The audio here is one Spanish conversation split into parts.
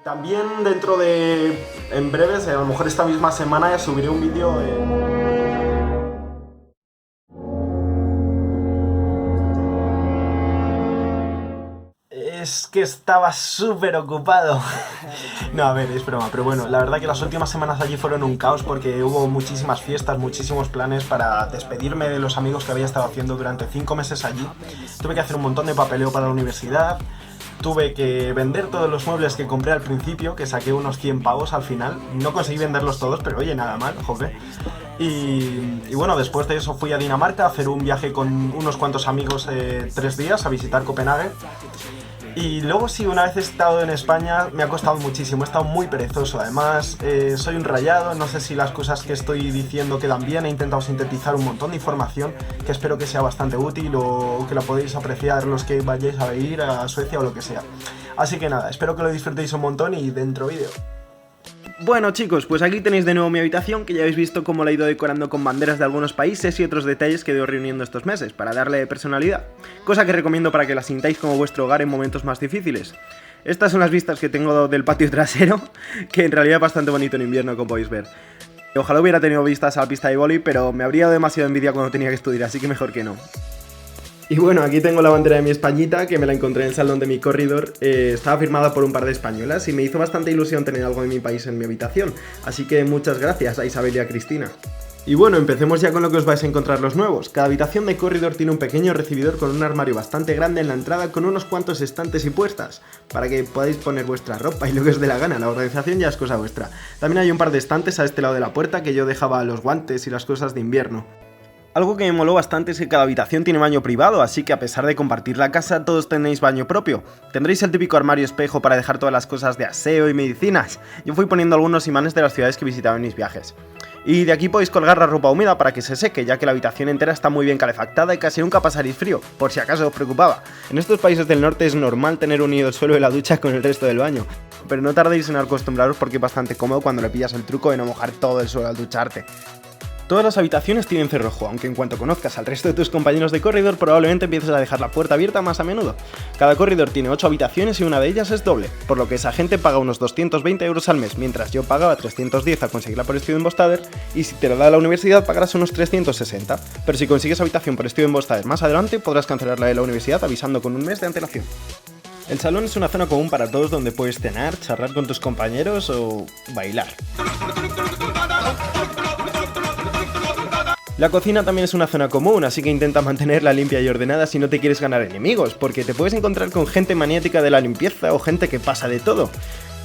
También en breves, a lo mejor esta misma semana, subiré un vídeo. Es que estaba súper ocupado. No, a ver, es broma, pero bueno, la verdad que las últimas semanas allí fueron un caos porque hubo muchísimas fiestas, muchísimos planes para despedirme de los amigos que había estado haciendo durante 5 meses allí. Tuve que hacer un montón de papeleo para la universidad. Tuve que vender todos los muebles que compré al principio, que saqué unos 100 pavos al final. No conseguí venderlos todos, pero oye, nada mal, joder. Y bueno, después de eso fui a Dinamarca a hacer un viaje con unos cuantos amigos 3 días a visitar Copenhague. Y luego sí, una vez he estado en España me ha costado muchísimo, he estado muy perezoso. Además, soy un rayado, no sé si las cosas que estoy diciendo quedan bien. He intentado sintetizar un montón de información que espero que sea bastante útil o que la podéis apreciar los que vayáis a ir a Suecia o lo que sea. Así que nada, espero que lo disfrutéis un montón y dentro vídeo. Bueno chicos, pues aquí tenéis de nuevo mi habitación, que ya habéis visto cómo la he ido decorando con banderas de algunos países y otros detalles que he ido reuniendo estos meses, para darle personalidad, cosa que recomiendo para que la sintáis como vuestro hogar en momentos más difíciles. Estas son las vistas que tengo del patio trasero, que en realidad es bastante bonito en invierno, como podéis ver. Ojalá hubiera tenido vistas a la pista de vóley, pero me habría dado demasiado envidia cuando tenía que estudiar, así que mejor que no. Y bueno, aquí tengo la bandera de mi Españita, que me la encontré en el salón de mi corredor. Estaba firmada por un par de españolas y me hizo bastante ilusión tener algo de mi país en mi habitación. Así que muchas gracias a Isabel y a Cristina. Y bueno, empecemos ya con lo que os vais a encontrar los nuevos. Cada habitación de corredor tiene un pequeño recibidor con un armario bastante grande en la entrada con unos cuantos estantes y puertas, para que podáis poner vuestra ropa y lo que os dé la gana. La organización ya es cosa vuestra. También hay un par de estantes a este lado de la puerta que yo dejaba los guantes y las cosas de invierno. Algo que me moló bastante es que cada habitación tiene baño privado, así que a pesar de compartir la casa, todos tenéis baño propio. Tendréis el típico armario espejo para dejar todas las cosas de aseo y medicinas. Yo fui poniendo algunos imanes de las ciudades que visitaba en mis viajes. Y de aquí podéis colgar la ropa húmeda para que se seque, ya que la habitación entera está muy bien calefactada y casi nunca pasaréis frío, por si acaso os preocupaba. En estos países del norte es normal tener unido el suelo de la ducha con el resto del baño, pero no tardéis en acostumbraros porque es bastante cómodo cuando le pillas el truco de no mojar todo el suelo al ducharte. Todas las habitaciones tienen cerrojo, aunque en cuanto conozcas al resto de tus compañeros de corredor probablemente empieces a dejar la puerta abierta más a menudo. Cada corredor tiene 8 habitaciones y una de ellas es doble, por lo que esa gente paga unos 220 euros al mes, mientras yo pagaba 310 al conseguirla por Studenbostader, y si te la da la universidad pagarás unos 360, pero si consigues habitación por Studenbostader más adelante podrás cancelarla de la universidad avisando con un mes de antelación. El salón es una zona común para todos donde puedes cenar, charlar con tus compañeros o bailar. La cocina también es una zona común, así que intenta mantenerla limpia y ordenada si no te quieres ganar enemigos, porque te puedes encontrar con gente maniática de la limpieza o gente que pasa de todo.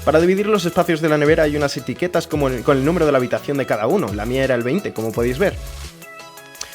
Para dividir los espacios de la nevera hay unas etiquetas con el número de la habitación de cada uno, la mía era el 20, como podéis ver.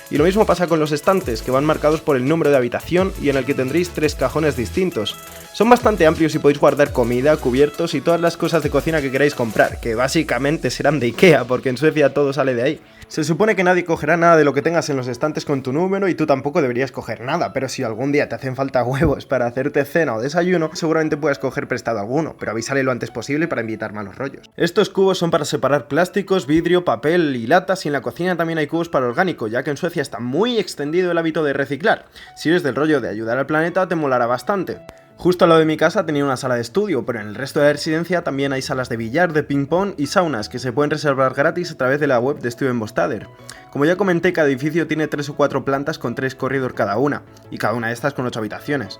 Y lo mismo pasa con los estantes, que van marcados por el número de habitación y en el que tendréis 3 cajones distintos. Son bastante amplios y podéis guardar comida, cubiertos y todas las cosas de cocina que queráis comprar, que básicamente serán de Ikea, porque en Suecia todo sale de ahí. Se supone que nadie cogerá nada de lo que tengas en los estantes con tu número y tú tampoco deberías coger nada, pero si algún día te hacen falta huevos para hacerte cena o desayuno, seguramente puedas coger prestado alguno, pero avísale lo antes posible para evitar malos rollos. Estos cubos son para separar plásticos, vidrio, papel y latas, y en la cocina también hay cubos para orgánico, ya que en Suecia está muy extendido el hábito de reciclar. Si eres del rollo de ayudar al planeta, te molará bastante. Justo al lado de mi casa tenía una sala de estudio, pero en el resto de la residencia también hay salas de billar, de ping pong y saunas que se pueden reservar gratis a través de la web de Studenbostader. Como ya comenté, cada edificio tiene 3 o 4 plantas con 3 corredores cada una, y cada una de estas con 8 habitaciones.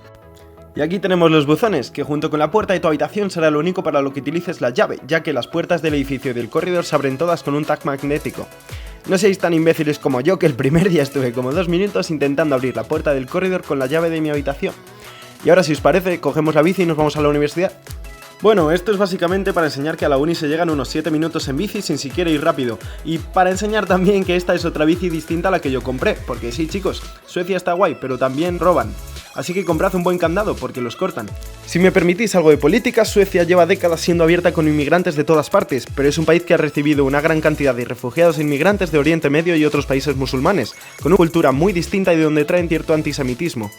Y aquí tenemos los buzones, que junto con la puerta de tu habitación será lo único para lo que utilices la llave, ya que las puertas del edificio y del corredor se abren todas con un tag magnético. No seáis tan imbéciles como yo, que el primer día estuve como 2 minutos intentando abrir la puerta del corredor con la llave de mi habitación. Y ahora, si os parece, cogemos la bici y nos vamos a la universidad. Bueno, esto es básicamente para enseñar que a la uni se llegan unos 7 minutos en bici sin siquiera ir rápido. Y para enseñar también que esta es otra bici distinta a la que yo compré. Porque sí, chicos, Suecia está guay, pero también roban. Así que comprad un buen candado, porque los cortan. Si me permitís algo de política, Suecia lleva décadas siendo abierta con inmigrantes de todas partes, pero es un país que ha recibido una gran cantidad de refugiados e inmigrantes de Oriente Medio y otros países musulmanes, con una cultura muy distinta y de donde traen cierto antisemitismo.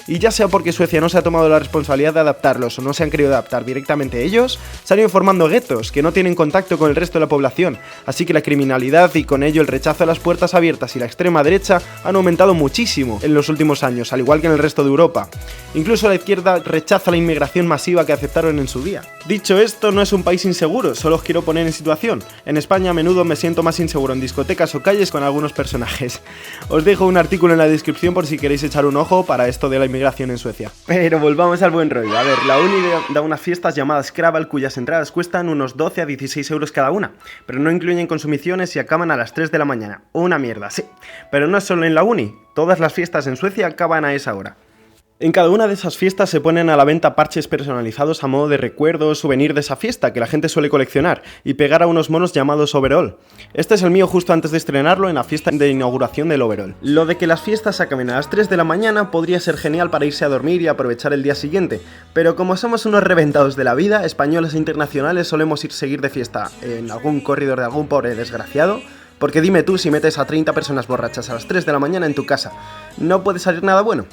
Y ya sea porque Suecia no se ha tomado la responsabilidad de adaptarlos o no se han querido adaptar directamente ellos, se han ido formando guetos que no tienen contacto con el resto de la población, así que la criminalidad y con ello el rechazo a las puertas abiertas y la extrema derecha han aumentado muchísimo en los últimos años, al igual que en el resto de Europa. Incluso la izquierda rechaza la inmigración masiva que aceptaron en su día. Dicho esto, no es un país inseguro, solo os quiero poner en situación. En España a menudo me siento más inseguro en discotecas o calles con algunos personajes. Os dejo un artículo en la descripción por si queréis echar un ojo para esto de la inmigración en Suecia. Pero volvamos al buen rollo. A ver, la Uni da unas fiestas llamadas Kraval cuyas entradas cuestan unos 12 a 16 euros cada una, pero no incluyen consumiciones y acaban a las 3 de la mañana. Una mierda, sí. Pero no es solo en la Uni, todas las fiestas en Suecia acaban a esa hora. En cada una de esas fiestas se ponen a la venta parches personalizados a modo de recuerdo o souvenir de esa fiesta que la gente suele coleccionar y pegar a unos monos llamados overall. Este es el mío justo antes de estrenarlo en la fiesta de inauguración del overall. Lo de que las fiestas acaben a las 3 de la mañana podría ser genial para irse a dormir y aprovechar el día siguiente, pero como somos unos reventados de la vida, españoles e internacionales solemos seguir de fiesta en algún corredor de algún pobre desgraciado. Porque dime tú, si metes a 30 personas borrachas a las 3 de la mañana en tu casa, ¿no puede salir nada bueno?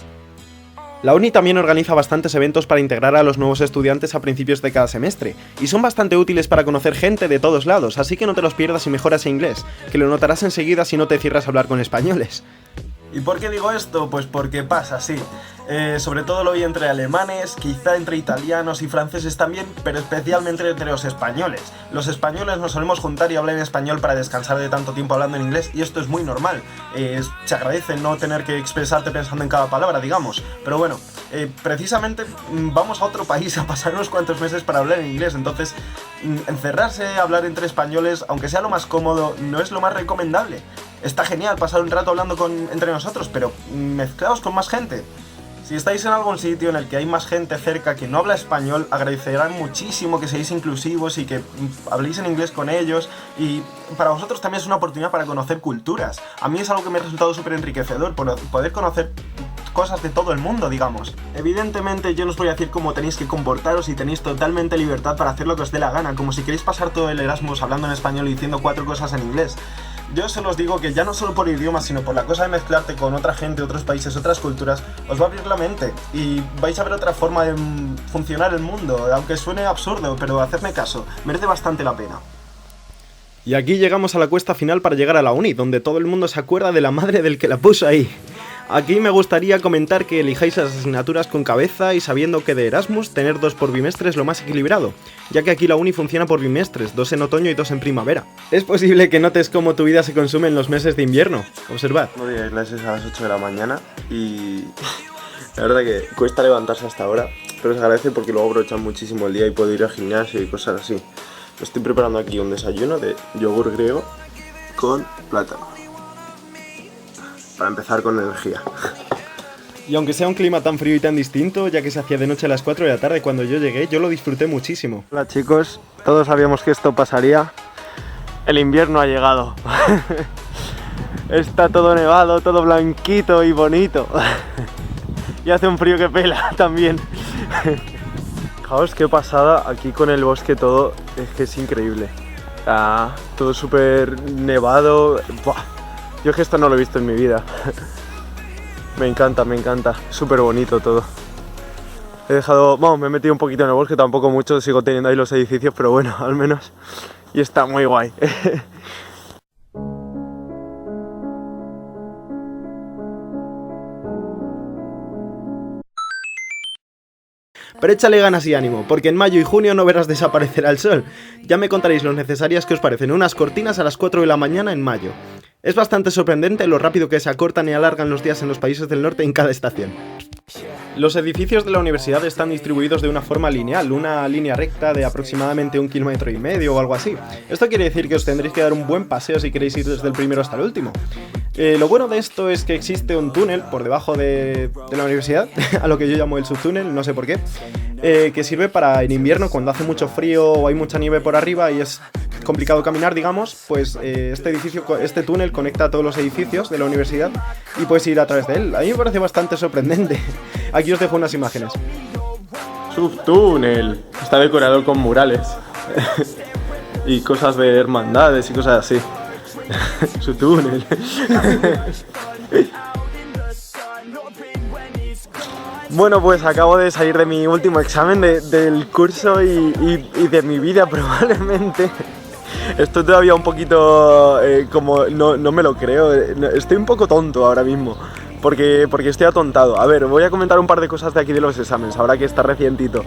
La Uni también organiza bastantes eventos para integrar a los nuevos estudiantes a principios de cada semestre, y son bastante útiles para conocer gente de todos lados, así que no te los pierdas y mejoras inglés, que lo notarás enseguida si no te cierras a hablar con españoles. ¿Y por qué digo esto? Pues porque pasa, sí. Sobre todo lo vi entre alemanes, quizá entre italianos y franceses también, pero especialmente entre los españoles. Los españoles nos solemos juntar y hablar en español para descansar de tanto tiempo hablando en inglés, y esto es muy normal. Se agradece no tener que expresarte pensando en cada palabra, digamos. Pero bueno, precisamente vamos a otro país a pasar unos cuantos meses para hablar en inglés, entonces encerrarse a hablar entre españoles, aunque sea lo más cómodo, no es lo más recomendable. Está genial pasar un rato hablando entre nosotros, pero mezclaos con más gente. Si estáis en algún sitio en el que hay más gente cerca que no habla español, agradecerán muchísimo que seáis inclusivos y que habléis en inglés con ellos, y para vosotros también es una oportunidad para conocer culturas. A mí es algo que me ha resultado súper enriquecedor, poder conocer cosas de todo el mundo, digamos. Evidentemente yo no os voy a decir cómo tenéis que comportaros y tenéis totalmente libertad para hacer lo que os dé la gana, como si queréis pasar todo el Erasmus hablando en español y diciendo 4 cosas en inglés. Yo solo os digo que ya no solo por idiomas, sino por la cosa de mezclarte con otra gente, otros países, otras culturas, os va a abrir la mente y vais a ver otra forma de funcionar el mundo, aunque suene absurdo, pero hacedme caso, merece bastante la pena. Y aquí llegamos a la cuesta final para llegar a la Uni, donde todo el mundo se acuerda de la madre del que la puso ahí. Aquí me gustaría comentar que elijáis las asignaturas con cabeza y sabiendo que de Erasmus tener 2 por bimestre es lo más equilibrado, ya que aquí la Uni funciona por bimestres, 2 en otoño y 2 en primavera. Es posible que notes cómo tu vida se consume en los meses de invierno, observad. No digáis clases a las 8 de la mañana y la verdad que cuesta levantarse hasta ahora, pero se agradece porque luego aprovechan muchísimo el día y puedo ir al gimnasio y cosas así. Estoy preparando aquí un desayuno de yogur griego con plátano, para empezar con energía. Y aunque sea un clima tan frío y tan distinto, ya que se hacía de noche a las 4 de la tarde cuando yo llegué, yo lo disfruté muchísimo. Hola chicos, todos sabíamos que esto pasaría. El invierno ha llegado. Está todo nevado, todo blanquito y bonito. Y hace un frío que pela también. Fijaos qué pasada aquí con el bosque, todo es que es increíble. Todo súper nevado. Buah. Yo es que esto no lo he visto en mi vida. Me encanta, súper bonito todo. Me he metido un poquito en el bosque, tampoco mucho, sigo teniendo ahí los edificios, pero bueno, al menos. Y está muy guay. Pero échale ganas y ánimo, porque en mayo y junio no verás desaparecer al sol. Ya me contaréis lo necesarias que os parecen unas cortinas a las 4 de la mañana en mayo. Es bastante sorprendente lo rápido que se acortan y alargan los días en los países del norte en cada estación. Los edificios de la universidad están distribuidos de una forma lineal, una línea recta de aproximadamente 1,5 kilómetros o algo así. Esto quiere decir que os tendréis que dar un buen paseo si queréis ir desde el primero hasta el último. Lo bueno de esto es que existe un túnel por debajo de la universidad, a lo que yo llamo el subtúnel, no sé por qué, que sirve para en invierno, cuando hace mucho frío o hay mucha nieve por arriba y es complicado caminar, digamos, pues este túnel conecta a todos los edificios de la universidad y puedes ir a través de él. A mí me parece bastante sorprendente. Aquí os dejo unas imágenes. Subtúnel. Está decorado con murales y cosas de hermandades y cosas así. Subtúnel. Bueno, pues acabo de salir de mi último examen del curso y de mi vida probablemente. Estoy todavía un poquito como... No me lo creo, estoy un poco tonto ahora mismo. Porque estoy atontado. A ver, voy a comentar un par de cosas de aquí de los exámenes, ahora que está recientito.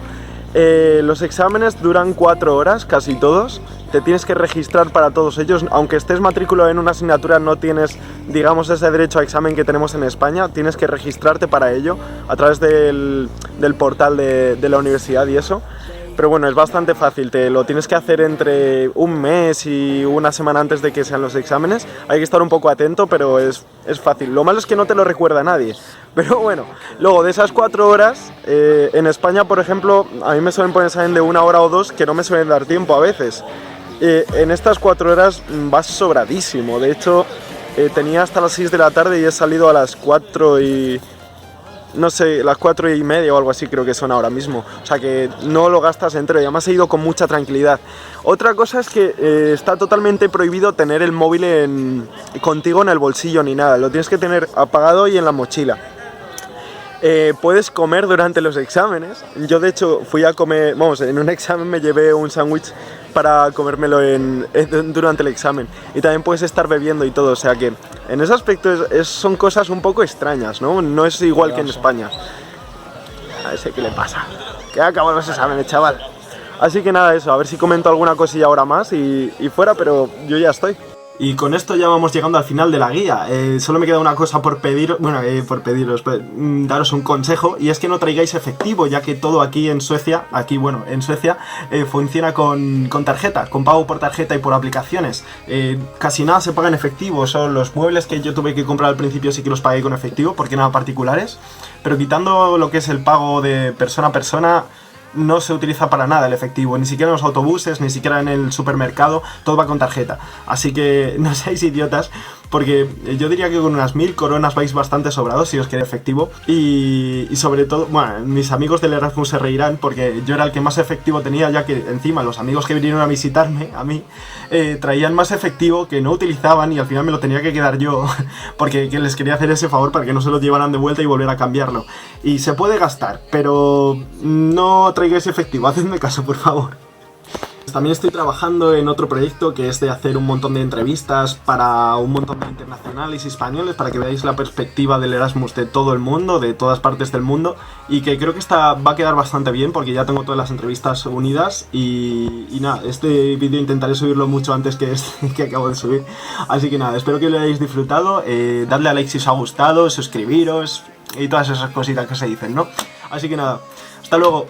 Los exámenes duran 4 horas, casi todos. Te tienes que registrar para todos ellos. Aunque estés matriculado en una asignatura, no tienes, digamos, ese derecho a examen que tenemos en España. Tienes que registrarte para ello a través del portal de la universidad y eso. Pero bueno, es bastante fácil, te lo tienes que hacer entre un mes y una semana antes de que sean los exámenes. Hay que estar un poco atento, pero es fácil. Lo malo es que no te lo recuerda nadie. Pero bueno, luego de esas 4 horas, en España, por ejemplo, a mí me suelen poner examen de 1 hora o 2, que no me suelen dar tiempo a veces. En estas 4 horas vas sobradísimo. De hecho, tenía hasta las 6 de la tarde y he salido a las 4 y... no sé, las 4:30 o algo así creo que son ahora mismo. O sea que no lo gastas entero y además he ido con mucha tranquilidad. Otra cosa es que está totalmente prohibido tener el móvil contigo en el bolsillo ni nada. Lo tienes que tener apagado y en la mochila. Puedes comer durante los exámenes. Yo de hecho fui a comer, vamos, en un examen me llevé un sándwich para comérmelo durante el examen. Y también puedes estar bebiendo y todo, o sea que en ese aspecto son cosas un poco extrañas, ¿no? No es igual que en España. A ese qué le pasa. Que acaban los exámenes, chaval. Así que nada, eso, a ver si comento alguna cosilla ahora más y fuera, pero yo ya estoy. Y con esto ya vamos llegando al final de la guía. Solo me queda una cosa por pediros, daros un consejo, y es que no traigáis efectivo, ya que todo aquí en Suecia, funciona con tarjeta, con pago por tarjeta y por aplicaciones. Casi nada se paga en efectivo, son los muebles que yo tuve que comprar al principio sí que los pagué con efectivo, porque nada particulares, pero quitando lo que es el pago de persona a persona, no se utiliza para nada el efectivo, ni siquiera en los autobuses, ni siquiera en el supermercado, todo va con tarjeta. Así que no seáis idiotas, porque yo diría que con unas 1000 coronas vais bastante sobrados si os queréis efectivo. Y sobre todo, bueno, mis amigos del Erasmus se reirán porque yo era el que más efectivo tenía, ya que encima los amigos que vinieron a visitarme, a mí, traían más efectivo que no utilizaban y al final me lo tenía que quedar yo, porque les quería hacer ese favor para que no se lo llevaran de vuelta y volver a cambiarlo. Y se puede gastar, pero no traigáis efectivo, hacedme caso, por favor. También estoy trabajando en otro proyecto que es de hacer un montón de entrevistas para un montón de internacionales y españoles para que veáis la perspectiva del Erasmus de todo el mundo, de todas partes del mundo, y que creo que esta va a quedar bastante bien porque ya tengo todas las entrevistas unidas y nada, este vídeo intentaré subirlo mucho antes que este que acabo de subir, así que nada, espero que lo hayáis disfrutado, dadle a like si os ha gustado, suscribiros y todas esas cositas que se dicen, ¿no? Así que nada, hasta luego.